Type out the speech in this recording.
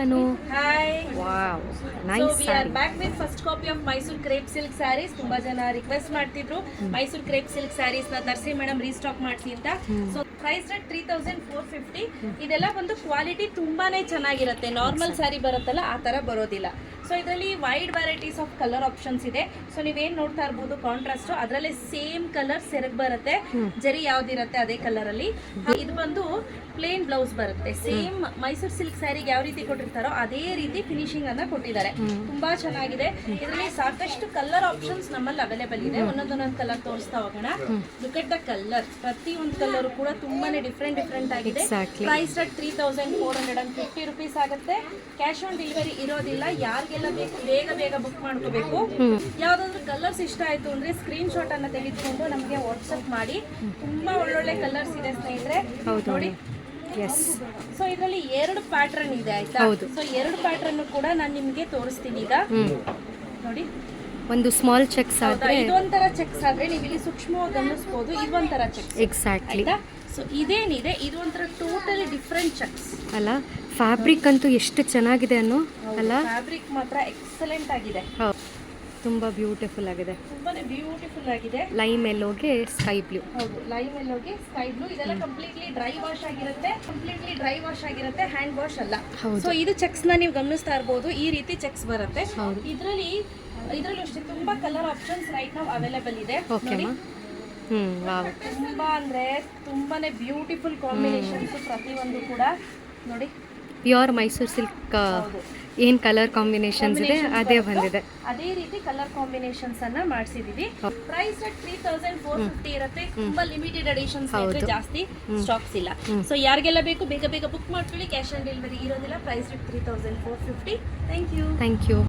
Anu. Hi. Wow, So nice we are saree. back with first copy of Mysore crepe silk sarees. ತುಂಬಾ ಜನ request ಮಾಡ್ತಿದ್ರು Mysuru crepe silk saris ನ ತರಿಸಿ madam restock ಮಾಡಿಸಿ ಅಂತ. So price rate 3450. ಇದೆಲ್ಲ ಒಂದು ಕ್ವಾಲಿಟಿ ತುಂಬಾನೇ ಚೆನ್ನಾಗಿರುತ್ತೆ. ನಾರ್ಮಲ್ ಸ್ಯಾರಿ ಬರುತ್ತಲ್ಲ ಆ ತರ ಬರೋದಿಲ್ಲ. ಸೊ ಇದರಲ್ಲಿ wide varieties of colour options ಇದೆ. ಸೊ ನೀವೇನ್ ನೋಡ್ತಾ ಇರಬಹುದು ಕಾಂಟ್ರಾಸ್ಟ್, ಅದರಲ್ಲೇ ಸೇಮ್ ಕಲರ್ ಸೆರಗ್ ಬರುತ್ತೆ, ಜರಿ ಯಾವ್ದಿರುತ್ತೆ ಅದೇ ಕಲರ್ ಅಲ್ಲಿ. ಇದು ಬಂದು ಪ್ಲೇನ್ ಬ್ಲೌಸ್ ಬರುತ್ತೆ. ಸೇಮ್ ಮೈಸೂರು ಸಿಲ್ಕ್ ಸ್ಯಾರಿಗೆ ಯಾವ ರೀತಿ ಕೊಟ್ಟಿರ್ತಾರೋ ಅದೇ ರೀತಿ ಫಿನಿಶಿಂಗ್ ಅನ್ನ ಕೊಟ್ಟಿದ್ದಾರೆ. ತುಂಬಾ ಚೆನ್ನಾಗಿದೆ. ಇದರಲ್ಲಿ ಸಾಕಷ್ಟು ಕಲರ್ ಆಪ್ಷನ್ಸ್ ನಮ್ಮಲ್ಲಿ ಅವೈಲೇಬಲ್ ಇದೆ. ಒಂದೊಂದೊಂದೊಂದು ಕಲರ್ ತೋರಿಸ್ತಾ ಹೋಗೋಣ. Look at the colour. ಪ್ರತಿ ಒಂದು ಕಲರ್ ಕೂಡ ತುಂಬಾನೇ ಡಿಫ್ರೆಂಟ್ ಆಗಿದೆ. ಪ್ರೈಸ್ ರೇಟ್ 3450 ರುಪೀಸ್ ಆಗುತ್ತೆ. ಕ್ಯಾಶ್ ಆನ್ ಡೆಲಿವರಿ ಇರೋದಿಲ್ಲ. ಯಾರಿಗೆಲ್ಲ ಬೇಕು ಬೇಗ ಬುಕ್ ಮಾಡ್ಕೋಬೇಕು. ಯಾವ್ದಾದ್ರು ಕಲರ್ಸ್ ಇಷ್ಟ ಆಯ್ತು ಅಂದ್ರೆ ಸ್ಕ್ರೀನ್ ಶಾಟ್ ಅನ್ನ ತೆಗೆದುಕೊಂಡು ನಮಗೆ ವಾಟ್ಸ್ಆಪ್ ಮಾಡಿ. ತುಂಬಾ ಒಳ್ಳೊಳ್ಳೆ ಕಲರ್ಸ್ ಇದೆ ಸ್ನೇಹಿತರೆ, ನೋಡಿ. ಸೊ ಇದರಲ್ಲಿ 2 ಪ್ಯಾಟರ್ನ್ ಇದೆ ಆಯ್ತಾ. ಸೊ 2 ಪ್ಯಾಟರ್ನ್ ಕೂಡ ನಾನು ನಿಮಗೆ ತೋರಿಸ್ತೀನಿ ಈಗ. ನೋಡಿ, ಒಂದು ಸ್ಮಾಲ್ ಚೆಕ್ಸ್ ಆದ್ರೆ ಇದೊಂಥರ ಚೆಕ್ಸ್ ಆದ್ರೆ ನೀವು ಇಲ್ಲಿ ಸೂಕ್ಷ್ಮವಾಗಿ ಗಮನಿಸಬಹುದು. ಇದೊಂಥರ ಚೆಕ್ಸ್ ಎಕ್ಸಾಕ್ಟ್ಲಿ. ಸೊ ಇದೇನಿದೆ ಇದು ಒಂಥರ ಟೋಟಲಿ ಡಿಫ್ರೆಂಟ್ ಚೆಕ್ಸ್ ಅಲ್ಲ. ಫ್ಯಾಬ್ರಿಕ್ ಅಂತೂ ಎಷ್ಟು ಚೆನ್ನಾಗಿದೆ ಅನ್ನೋ ಅಲ್ಲ. ಫ್ಯಾಬ್ರಿಕ್ ಮಾತ್ರ ಎಕ್ಸಲೆಂಟ್ ಆಗಿದೆ. ತುಂಬಾ ಬ್ಯೂಟಿಫುಲ್ ಆಗಿದೆ. ತುಂಬಾನೇ ಬ್ಯೂಟಿಫುಲ್ ಆಗಿದೆ. ಲೈಮ್ ಎಲ್ಲೋಗೆ ಸ್ಕೈ ಬ್ಲೂ. ಹೌದು, ಲೈಮ್ ಎಲ್ಲೋಗೆ ಸ್ಕೈ ಬ್ಲೂ. ಇದೆಲ್ಲ ಕಂಪ್ಲೀಟ್ಲಿ ಡ್ರೈ ವಾಶ್ ಆಗಿರುತ್ತೆ, ಹ್ಯಾಂಡ್ ವಾಶ್ ಅಲ್ಲ. ಸೊ ಇದು ಚೆಕ್ಸ್ ನ ನೀವು ಗಮನಿಸ್ತಾ ಇರಬಹುದು. ಈ ರೀತಿ ಚೆಕ್ಸ್ ಬರುತ್ತೆ. ಇದರಲ್ಲಿ ಅಷ್ಟೇ ತುಂಬಾ ಕಲರ್ ಆಪ್ಷನ್ಸ್ ರೈಟ್ ನಾವು ಅವೈಲೇಬಲ್ ಇದೆ. ನೋಡಿ, ತುಂಬಾ ಅಂದ್ರೆ ತುಂಬಾನೇ ಬ್ಯೂಟಿಫುಲ್ ಕಾಂಬಿನೇಷನ್ಸ್ ಪ್ರತಿಯೊಂದು ಕೂಡ. ನೋಡಿ, ಪ್ಯೂರ್ ಮೈಸೂರು ಸಿಲ್ಕ್ ಏನ್ ಕಲರ್ ಕಾಂಬಿನೇಷನ್ಸ್ ಇದೆ ಅದೇ ಬಂದಿದೆ. ಅದೇ ರೀತಿ ಕಲರ್ ಕಾಂಬಿನೇಷನ್ಸ್ ಅನ್ನ ಮಾಡಿಸಿದೀವಿ. ಪ್ರೈಸ್ 3450 ಇರುತ್ತೆ. ತುಂಬಾ ಲಿಮಿಟೆಡ್ ಎಡಿಷನ್ಸ್ ಇದ್ರೆ ಜಾಸ್ತಿ ಸ್ಟಾಕ್ಸ್ ಇಲ್ಲ. ಸೊ ಯಾರಿಗೆಲ್ಲ ಬೇಕು ಬೇಗ ಬುಕ್ ಮಾಡ್ಕೊಳ್ಳಿ. ಕ್ಯಾಶ್ ಆನ್ ಡೆಲಿವರಿ ಇರೋದಿಲ್ಲ. ಪ್ರೈಸ್ 3450. Thank you.